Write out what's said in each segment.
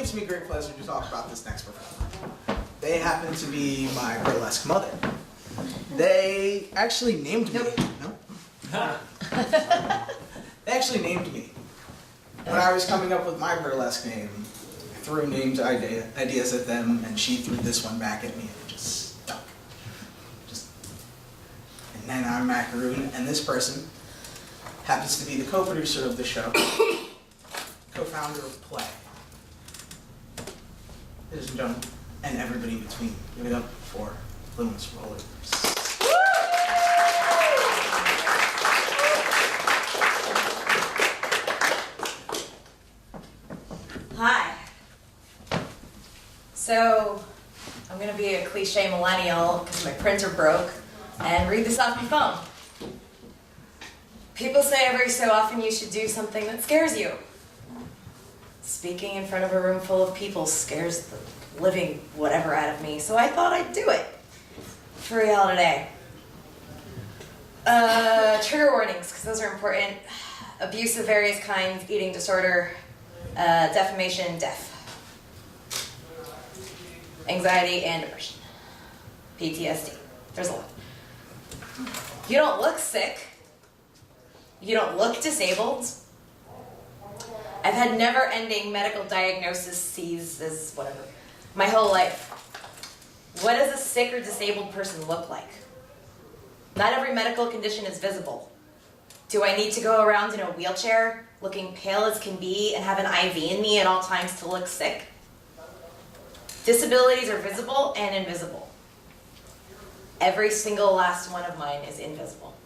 gives me great pleasure to talk about this next performer. They happen to be my burlesque mother. They actually named me. No? They actually named me. When I was coming up with my burlesque name, I threw ideas at them, and she threw this one back at me, and it just stuck. And then I'm Macaroon, and this person happens to be the co-producer of the show, co-founder of Play. Ladies and gentlemen, and everybody in between, give it up for Miss Rollerhoops. Hi. So, I'm going to be a cliche millennial because my printer broke and read this off my phone. People say every so often you should do something that scares you. Speaking in front of a room full of people scares the living whatever out of me, so I thought I'd do it for y'all today. Trigger warnings, because those are important. Abuse of various kinds, eating disorder, defamation, death. Anxiety and depression. PTSD. There's a lot. You don't look sick. You don't look disabled. I've had never-ending medical diagnoses, whatever, my whole life. What does a sick or disabled person look like? Not every medical condition is visible. Do I need to go around in a wheelchair, looking pale as can be, and have an IV in me at all times to look sick? Disabilities are visible and invisible. Every single last one of mine is invisible.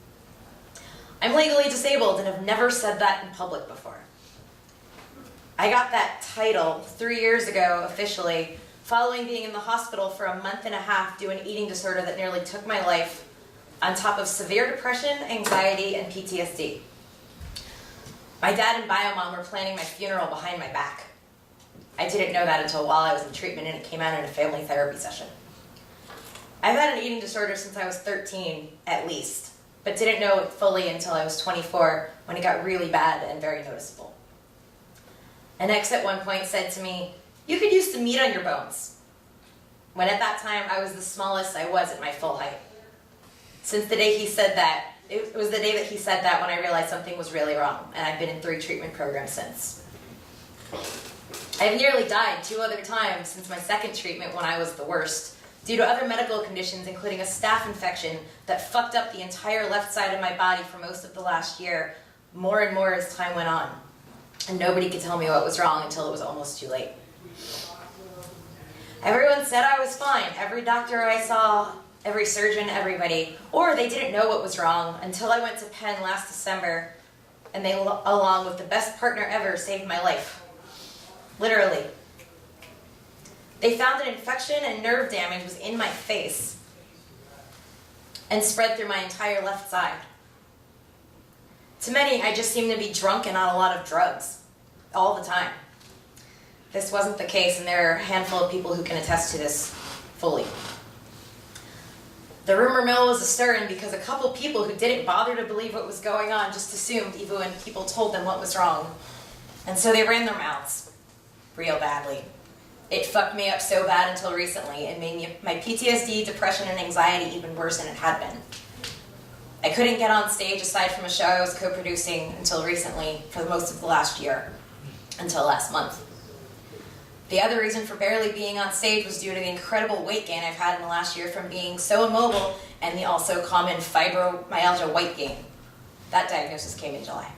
I'm legally disabled and have never said that in public before. I got that title 3 years ago, officially, following being in the hospital for a month and a half due to an eating disorder that nearly took my life, on top of severe depression, anxiety, and PTSD. My dad and Biomom were planning my funeral behind my back. I didn't know that until while I was in treatment, and it came out in a family therapy session. I've had an eating disorder since I was 13, at least, but didn't know it fully until I was 24, when it got really bad and very noticeable. An ex at one point said to me, "You could use some meat on your bones." When at that time I was the smallest I was at my full height. Since the day he said that, it was the day that he said that when I realized something was really wrong, and I've been in 3 treatment programs since. I've nearly died 2 other times since my second treatment when I was the worst, due to other medical conditions including a staph infection that fucked up the entire left side of my body for most of the last year, more and more as time went on. And nobody could tell me what was wrong until it was almost too late. Everyone said I was fine. Every doctor I saw, every surgeon, everybody. Or they didn't know what was wrong until I went to Penn last December, and they, along with the best partner ever, saved my life. Literally. They found an infection and nerve damage was in my face and spread through my entire left side. To many, I just seem to be drunk and on a lot of drugs, all the time. This wasn't the case, and there are a handful of people who can attest to this fully. The rumor mill was astirring because a couple people who didn't bother to believe what was going on just assumed even when people told them what was wrong. And so they ran their mouths real badly. It fucked me up so bad until recently. It made my PTSD, depression, and anxiety even worse than it had been. I couldn't get on stage aside from a show I was co-producing until recently for most of the last year, until last month. The other reason for barely being on stage was due to the incredible weight gain I've had in the last year from being so immobile and the also common fibromyalgia weight gain. That diagnosis came in July.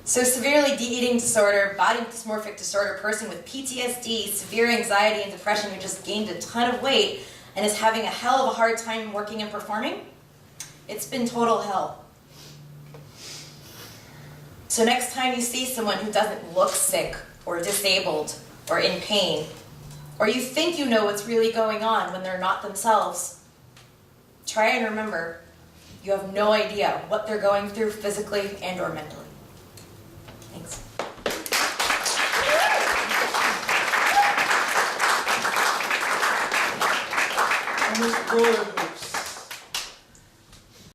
So severely eating disorder, body dysmorphic disorder person with PTSD, severe anxiety and depression who just gained a ton of weight and is having a hell of a hard time working and performing? It's been total hell. So next time you see someone who doesn't look sick or disabled or in pain, or you think you know what's really going on when they're not themselves, try and remember you have no idea what they're going through physically and or mentally. Thanks. Miss Rollerhoops.